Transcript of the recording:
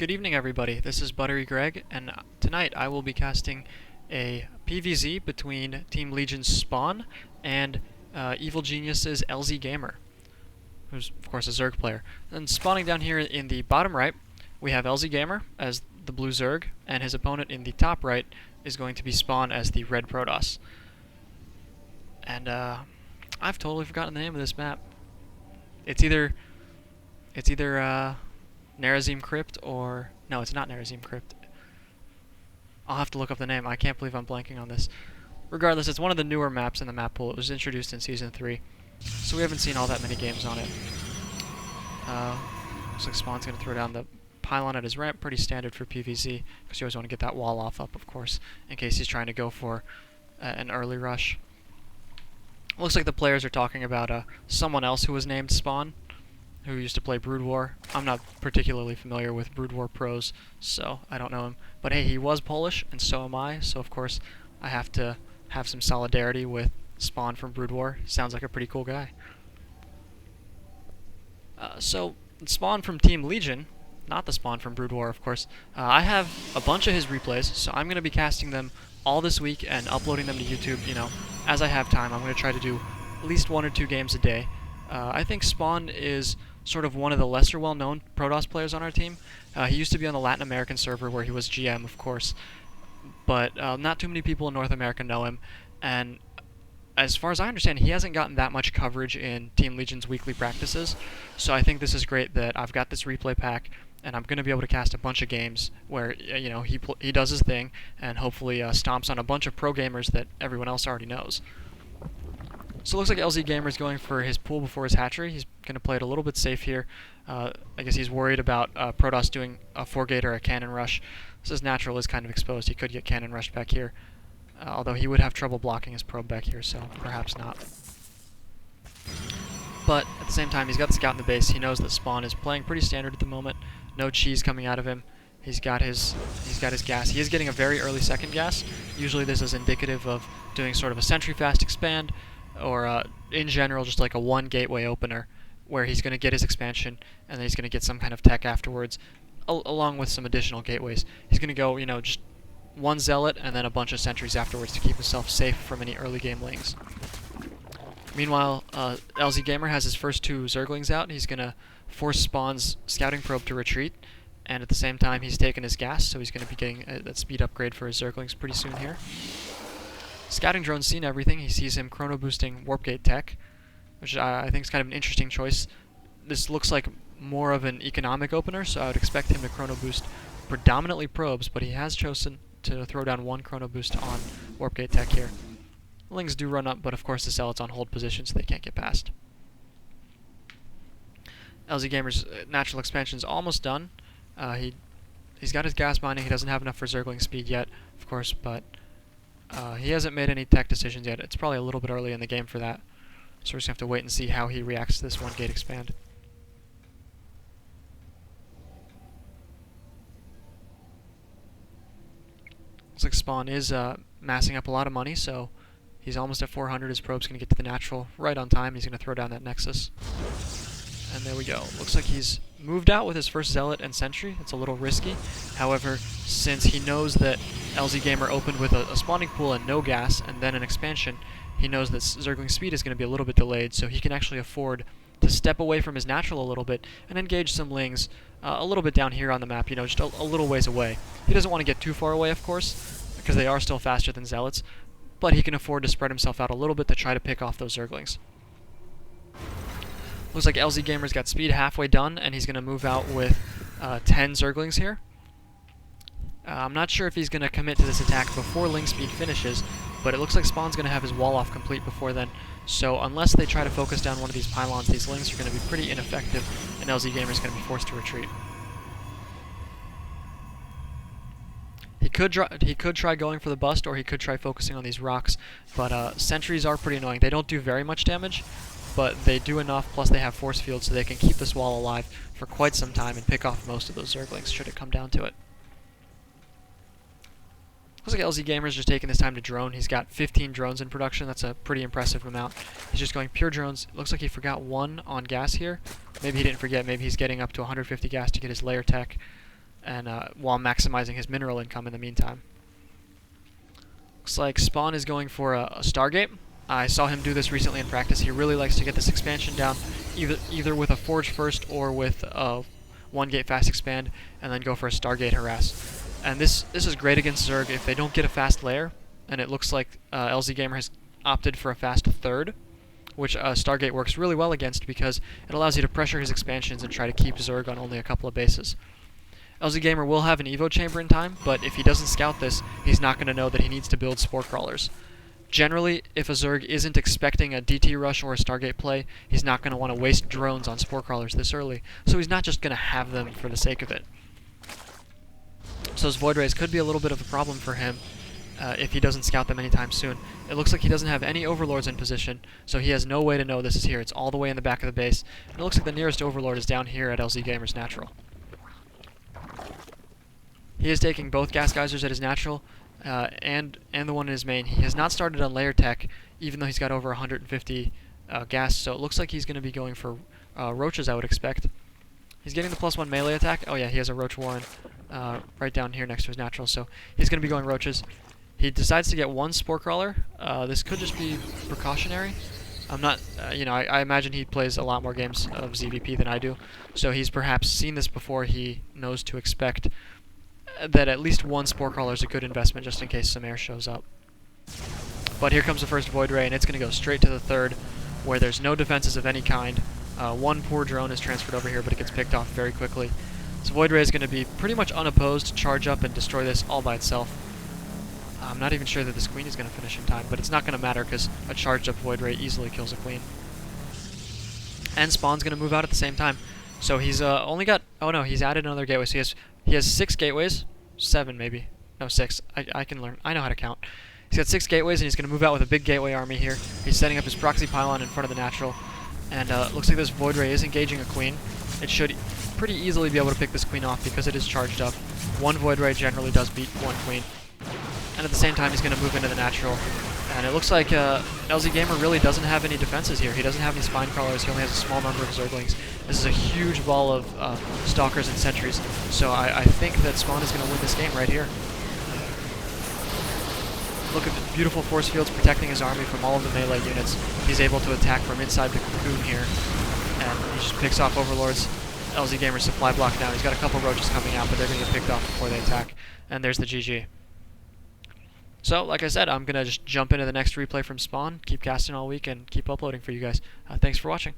Good evening, everybody. This is Buttery Greg, and tonight I will be casting a PvZ between Team Legion's Spawn and Evil Genius's LzGaMeR, who's of course a Zerg player. And spawning down here in the bottom right, we have LzGaMeR as the blue Zerg, and his opponent in the top right is going to be Spawn as the red Protoss. And I've totally forgotten the name of this map. It's either Nerazim Crypt or... No, it's not Nerazim Crypt. I'll have to look up the name. I can't believe I'm blanking on this. Regardless, it's one of the newer maps in the map pool. It was introduced in Season 3, so we haven't seen all that many games on it. Looks like Spawn's going to throw down the pylon at his ramp. Pretty standard for PvZ, because you always want to get that wall off up, of course, in case he's trying to go for an early rush. Looks like the players are talking about someone else who was named Spawn, who used to play Brood War. I'm not particularly familiar with Brood War pros, so I don't know him. But hey, he was Polish, and so am I, so of course I have to have some solidarity with Spawn from Brood War. Sounds like a pretty cool guy. So, Spawn from Team Legion, not the Spawn from Brood War, of course, I have a bunch of his replays, so I'm going to be casting them all this week and uploading them to YouTube, as I have time. I'm going to try to do at least 1 or 2 games a day. I think Spawn is sort of one of the lesser well-known Protoss players on our team. He used to be on the Latin American server where he was GM, of course, but not too many people in North America know him, and as far as I understand, he hasn't gotten that much coverage in Team Legion's weekly practices, so I think this is great that I've got this replay pack, and I'm going to be able to cast a bunch of games where he does his thing, and hopefully stomps on a bunch of pro gamers that everyone else already knows. So it looks like LzGaMeR is going for his pool before his hatchery. He's going to play it a little bit safe here. I guess he's worried about Protoss doing a 4-gate or a cannon rush. So his natural is kind of exposed. He could get cannon rushed back here. Although he would have trouble blocking his probe back here, so perhaps not. But at the same time, he's got the scout in the base. He knows that Spawn is playing pretty standard at the moment. No cheese coming out of him. He's got his gas. He is getting a very early second gas. Usually this is indicative of doing sort of a sentry fast expand, or in general just like a 1 gateway opener where he's going to get his expansion and then he's going to get some kind of tech afterwards along with some additional gateways. He's going to go, just 1 zealot and then a bunch of sentries afterwards to keep himself safe from any early game lings. Meanwhile, LzGaMeR has his first 2 Zerglings out. He's going to force Spawn's scouting probe to retreat, and at the same time he's taken his gas, so he's going to be getting that speed upgrade for his Zerglings pretty soon here. Scouting drone's seen everything. He sees him chrono boosting warp gate tech, which I think is kind of an interesting choice. This looks like more of an economic opener, so I would expect him to chrono boost predominantly probes, but he has chosen to throw down 1 chrono boost on warp gate tech here. Lings do run up, but of course the zealots on hold position, so they can't get past. LzGaMeR's natural expansion is almost done. He's got his gas mining. He doesn't have enough for Zergling speed yet, of course, but he hasn't made any tech decisions yet. It's probably a little bit early in the game for that. So we're just going to have to wait and see how he reacts to this 1-gate expand. Looks like Spawn is massing up a lot of money, so he's almost at 400. His probe's going to get to the natural right on time. He's going to throw down that Nexus. And there we go. Looks like he's moved out with his first Zealot and Sentry. It's a little risky. However, since he knows that LzGaMeR opened with a spawning pool and no gas, and then an expansion, he knows that Zergling speed is going to be a little bit delayed, so he can actually afford to step away from his natural a little bit and engage some lings a little bit down here on the map, just a little ways away. He doesn't want to get too far away, of course, because they are still faster than Zealots, but he can afford to spread himself out a little bit to try to pick off those Zerglings. Looks like LzGaMeR's got speed halfway done, and he's going to move out with 10 Zerglings here. I'm not sure if he's going to commit to this attack before Ling speed finishes, but it looks like Spawn's going to have his wall off complete before then, so unless they try to focus down one of these pylons, these Lings are going to be pretty ineffective, and LzGaMeR's going to be forced to retreat. He could try going for the bust, or he could try focusing on these rocks, but sentries are pretty annoying. They don't do very much damage, but they do enough, plus they have force fields, so they can keep this wall alive for quite some time and pick off most of those Zerglings should it come down to it. Looks like LzGaMER's just taking this time to drone. He's got 15 drones in production. That's a pretty impressive amount. He's just going pure drones. Looks like he forgot 1 on gas here. Maybe he didn't forget. Maybe he's getting up to 150 gas to get his layer tech. and while maximizing his mineral income in the meantime. Looks like SpAwN is going for a Stargate. I saw him do this recently in practice. He really likes to get this expansion down, either with a Forge first or with a 1-gate fast expand, and then go for a Stargate harass. And this is great against Zerg if they don't get a fast lair, and it looks like LzGaMeR has opted for a fast third, which Stargate works really well against because it allows you to pressure his expansions and try to keep Zerg on only a couple of bases. LzGaMeR will have an Evo chamber in time, but if he doesn't scout this, he's not going to know that he needs to build Spore Crawlers. Generally, if a Zerg isn't expecting a DT rush or a Stargate play, he's not going to want to waste drones on Spore Crawlers this early, so he's not just going to have them for the sake of it. So those Void Rays could be a little bit of a problem for him if he doesn't scout them anytime soon. It looks like he doesn't have any Overlords in position, so he has no way to know this is here. It's all the way in the back of the base, and it looks like the nearest Overlord is down here at LzGaMeR's natural. He is taking both gas geysers at his natural, and the one in his main. He has not started on layer tech, even though he's got over 150 gas, so it looks like he's going to be going for roaches, I would expect. He's getting the +1 melee attack. Oh yeah, he has a roach warren right down here next to his natural, so he's going to be going roaches. He decides to get one Spore Crawler. This could just be precautionary. I'm not, I imagine he plays a lot more games of ZVP than I do, so he's perhaps seen this before. He knows to expect that at least one Spore Crawler is a good investment just in case some air shows up. But here comes the first Void Ray, and it's going to go straight to the third, where there's no defenses of any kind. One poor drone is transferred over here, but it gets picked off very quickly. So Void Ray is going to be pretty much unopposed, charge up and destroy this all by itself. I'm not even sure that this queen is going to finish in time, but it's not going to matter because a charged up Void Ray easily kills a queen. And SpAwN's going to move out at the same time. So he's only got, oh no, he's added another gateway. So he has 6 gateways, 7 maybe, no 6. I can learn. I know how to count. He's got 6 gateways, and he's going to move out with a big gateway army here. He's setting up his proxy pylon in front of the natural, and looks like this Void Ray is engaging a queen. It should pretty easily be able to pick this queen off because it is charged up. One Void Ray generally does beat one queen. And at the same time, he's going to move into the natural. And it looks like LzGaMeR really doesn't have any defenses here. He doesn't have any spine crawlers. He only has a small number of Zerglings. This is a huge ball of Stalkers and Sentries. So I think that SpAwN is going to win this game right here. Look at the beautiful force fields protecting his army from all of the melee units. He's able to attack from inside the cocoon here. And he just picks off Overlords. LzGaMER's supply block now. He's got a couple roaches coming out, but they're going to get picked off before they attack. And there's the GG. So, like I said, I'm going to just jump into the next replay from SpAwN, keep casting all week, and keep uploading for you guys. Thanks for watching.